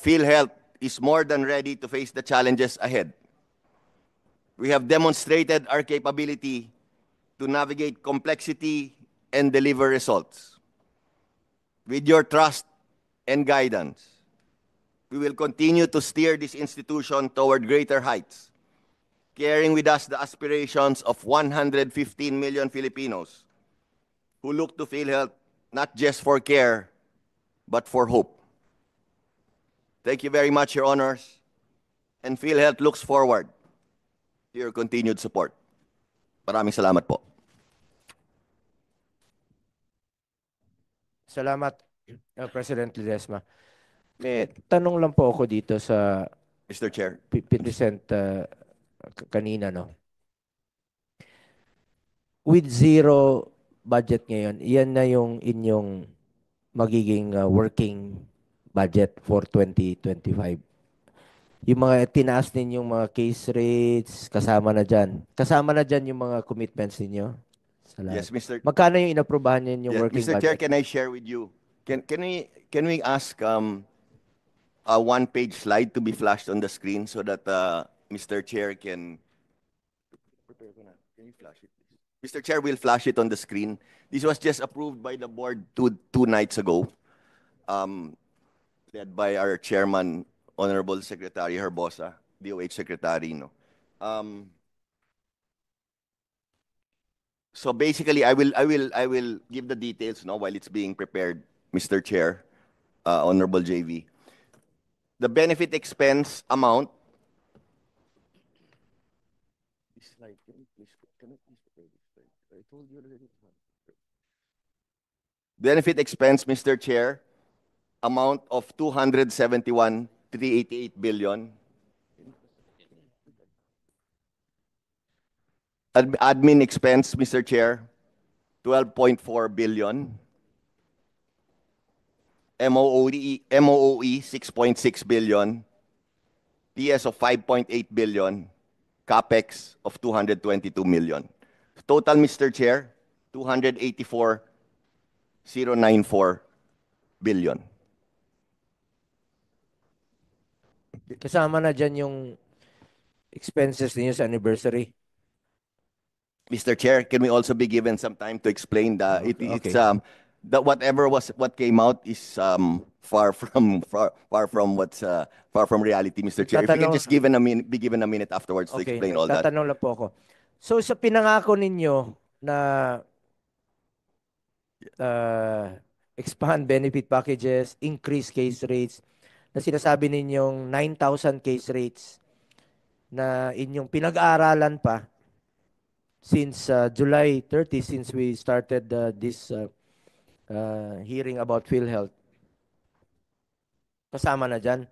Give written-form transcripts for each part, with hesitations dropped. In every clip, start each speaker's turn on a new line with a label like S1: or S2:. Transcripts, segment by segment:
S1: PhilHealth is more than ready to face the challenges ahead. We have demonstrated our capability to navigate complexity and deliver results. With your trust and guidance, we will continue to steer this institution toward greater heights, carrying with us the aspirations of 115 million Filipinos who look to PhilHealth not just for care, but for hope. Thank you very much, Your Honors, and PhilHealth looks forward to your continued support. Maraming salamat po.
S2: Salamat, President Ledesma. May tanong lang po ako dito sa
S1: Mr. Chair.
S2: Vincent kanina, no? With zero budget ngayon, yan na yung inyong magiging working budget for 2025. Yung mga tinaas ninyong mga case rates, kasama na dyan. Kasama na dyan yung mga commitments ninyo?
S1: Yes, Mr.
S2: Magkano yung inaprubahan niyo yung working
S1: Mr.
S2: budget?
S1: Chair, can I share with you? Can we ask a one-page slide to be flashed on the screen so that Mr. Chair can you flash it, please? Mr. Chair will flash it on the screen. This was just approved by the board two nights ago, led by our chairman, Honorable Secretary Herbosa, DOH Secretary. No? So basically, I will give the details now while it's being prepared, Mr. Chair, Honorable JV. The benefit expense amount. This slide, can you please prepare this slide? I told you already. Benefit expense, Mr. Chair, amount of 271,388 billion. Admin expense, Mr. Chair, 12.4 billion. MOOE 6.6 billion. PS of 5.8 billion. CAPEX of 222 million. Total, Mr. Chair, 284,094 billion.
S2: Kasama na dyan yung expenses niyo sa anniversary.
S1: Mr. Chair, can we also be given some time to explain the whatever what came out is far from reality, Mr. Chair. If you can just be given a minute afterwards to explain all that.
S2: Tatanong lang po ako. So sa pinangako ninyo na expand benefit packages, increase case rates, na sinasabi ninyong 9,000 case rates na inyong pinag-aaralan pa since July 30, since we started this hearing about PhilHealth. Kasama na dyan.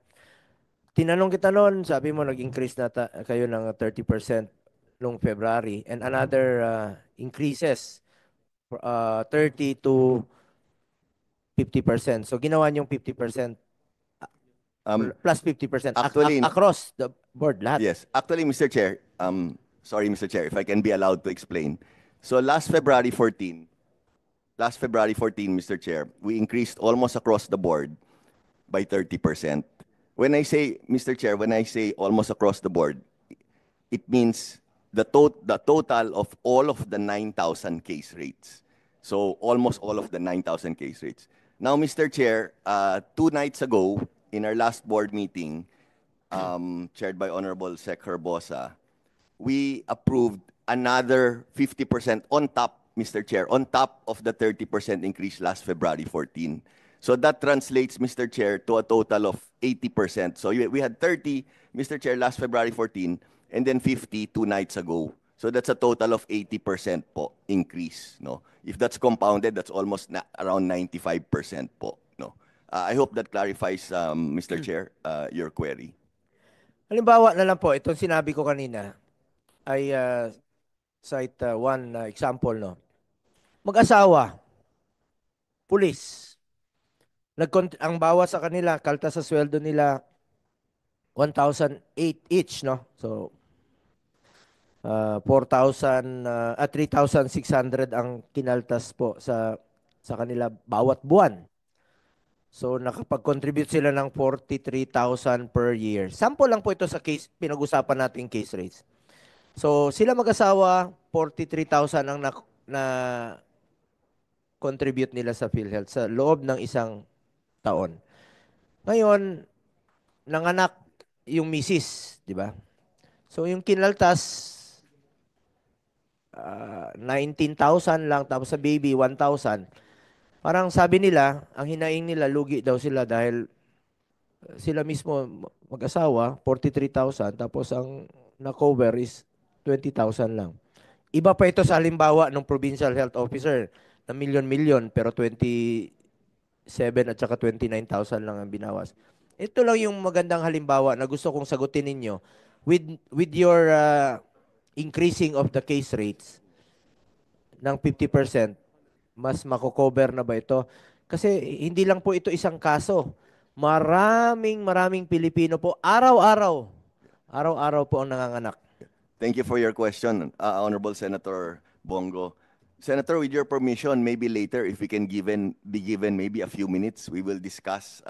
S2: Tinanong kita noon, sabi mo nag-increase na kayo ng 30% noong February and another increases 30 to 50%. So ginawa niyong 50% plus 50%
S1: actually,
S2: across the board lahat.
S1: Yes. Actually, Mr. Chair, sorry, Mr. Chair, if I can be allowed to explain. So last February 14, Mr. Chair, we increased almost across the board by 30%. When I say, Mr. Chair, when I say almost across the board, it means the total of all of the 9,000 case rates. So almost all of the 9,000 case rates. Now, Mr. Chair, 2 nights ago, in our last board meeting, chaired by Honorable Sec Herbosa, we approved another 50% on top, Mr. Chair, on top of the 30% increase last February 14. So that translates, Mr. Chair, to a total of 80%. So we had 30, Mr. Chair, last February 14, and then 50 2 nights ago. So that's a total of 80% po increase. No? If that's compounded, that's almost around 95% po. No? I hope that clarifies, Mr. Chair, your query.
S2: Halimbawa na lang po, itong sinabi ko kanina, ay cite one example. No? Mag-asawa, pulis, ang bawas sa kanila, kaltas sa sweldo nila, 1,008 each, no? So, 3,600 ang kinaltas po sa kanila bawat buwan. So nakapag-contribute sila ng 43,000 per year. Sample lang po ito sa case, pinag-usapan nating case rates. So sila mag-asawa, 43,000 ang na contribute nila sa PhilHealth sa loob ng isang taon. Ngayon, nanganak yung misis, di ba? So yung kinaltas, 19,000 lang, tapos sa baby, 1,000. Parang sabi nila, ang hinaing nila, lugi daw sila dahil sila mismo mag-asawa, 43,000, tapos ang na-cover is 20,000 lang. Iba pa ito sa halimbawa ng provincial health officer na milyon-milyon pero 27 at saka 29,000 lang ang binawas. Ito lang yung magandang halimbawa na gusto kong sagutin ninyo with your increasing of the case rates ng 50%, mas mako-cover na ba ito? Kasi hindi lang po ito isang kaso. Maraming Pilipino po araw-araw po ang nanganganak.
S1: Thank you for your question, Honorable Senator Bongo. Senator, with your permission, maybe later, if we can be given maybe a few minutes, we will discuss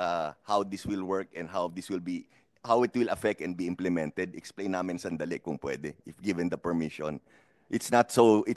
S1: how this will work and how it will affect and be implemented. Explain namin sandali kung pwede, if given the permission. It's not so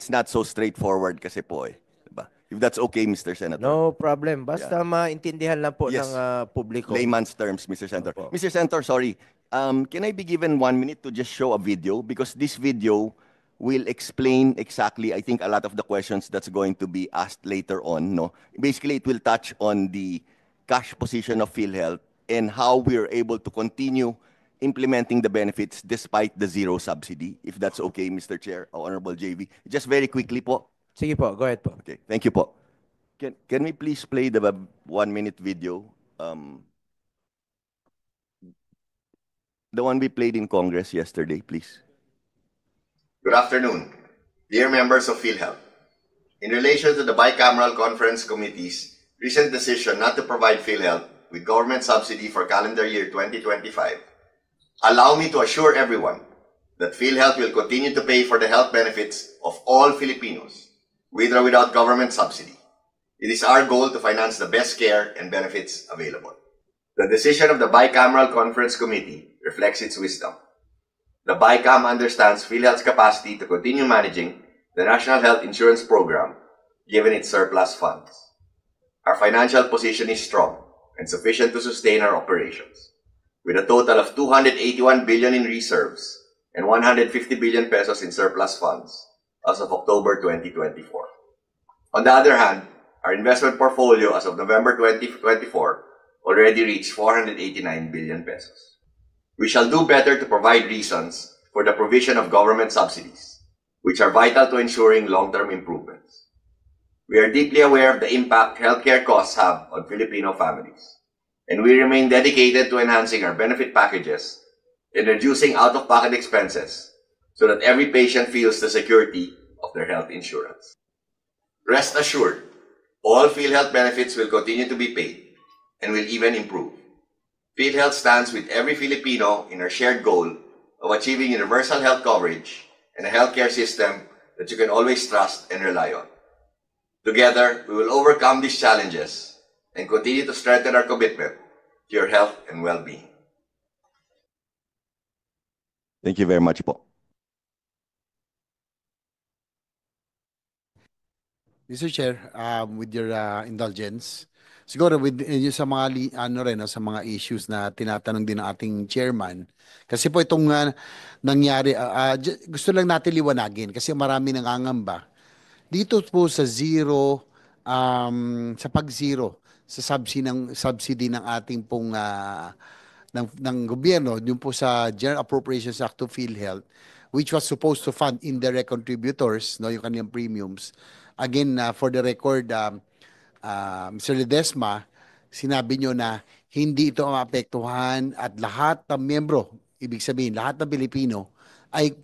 S1: straightforward kasi po eh. Diba? If that's okay, Mr. Senator.
S2: No problem. Basta maintindihan lang po
S1: Yes.
S2: ng publiko.
S1: Layman's terms, Mr. Senator.
S2: Opo.
S1: Mr. Senator, sorry. Can I be given 1 minute to just show a video? Because this video will explain exactly, I think, a lot of the questions that's going to be asked later on. No? Basically, it will touch on the cash position of PhilHealth and how we're able to continue implementing the benefits despite the zero subsidy. If that's okay, Mr. Chair, Honorable JV. Just very quickly po.
S2: Sige po, go ahead po.
S1: Okay, thank you po. Can we please play the 1 minute video? The one we played in Congress yesterday, please.
S3: Good afternoon, dear members of PhilHealth. In relation to the Bicameral Conference Committee's recent decision not to provide PhilHealth with government subsidy for calendar year 2025, allow me to assure everyone that PhilHealth will continue to pay for the health benefits of all Filipinos, with or without government subsidy. It is our goal to finance the best care and benefits available. The decision of the Bicameral Conference Committee reflects its wisdom. The BICAM understands PhilHealth's capacity to continue managing the National Health Insurance Program given its surplus funds. Our financial position is strong and sufficient to sustain our operations, with a total of 281 billion in reserves and 150 billion pesos in surplus funds as of October 2024. On the other hand, our investment portfolio as of November 2024 already reached 489 billion pesos. We shall do better to provide reasons for the provision of government subsidies, which are vital to ensuring long-term improvements. We are deeply aware of the impact healthcare costs have on Filipino families, and we remain dedicated to enhancing our benefit packages and reducing out-of-pocket expenses so that every patient feels the security of their health insurance. Rest assured, all PhilHealth benefits will continue to be paid and will even improve. PhilHealth stands with every Filipino in our shared goal of achieving universal health coverage and a healthcare system that you can always trust and rely on. Together, we will overcome these challenges and continue to strengthen our commitment to your health and well-being.
S1: Thank you very much po.
S4: Mr. Chair, with your indulgence, siguro with yung sa mga sa mga issues na tinatanong din ng ating chairman. Kasi po itong nangyari, gusto lang natin liwanagin kasi marami nangangamba. Dito po sa zero, sa pag-zero, sa subsidy ng ating pong ng gobyerno, yung po sa General Appropriations Act to PhilHealth, which was supposed to fund indirect contributors, no, yung kanyang premiums. Again, for the record, Mr. Ledesma, sinabi nyo na hindi ito maapektuhan at lahat ng miyembro, ibig sabihin, lahat ng Pilipino ay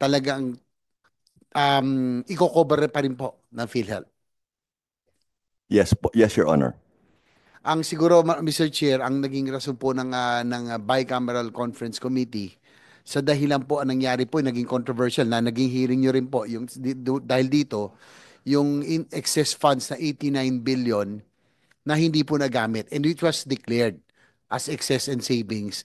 S4: talagang i-cover pa rin po ng PhilHealth.
S1: Yes, yes, Your Honor.
S4: Ang siguro, Mr. Chair, ang naging rason po ng Bicameral Conference Committee, sa dahilan po ang nangyari po, naging controversial na naging hearing nyo rin po, dahil dito, yung in excess funds na 89 billion na hindi po nagamit and which was declared as excess and savings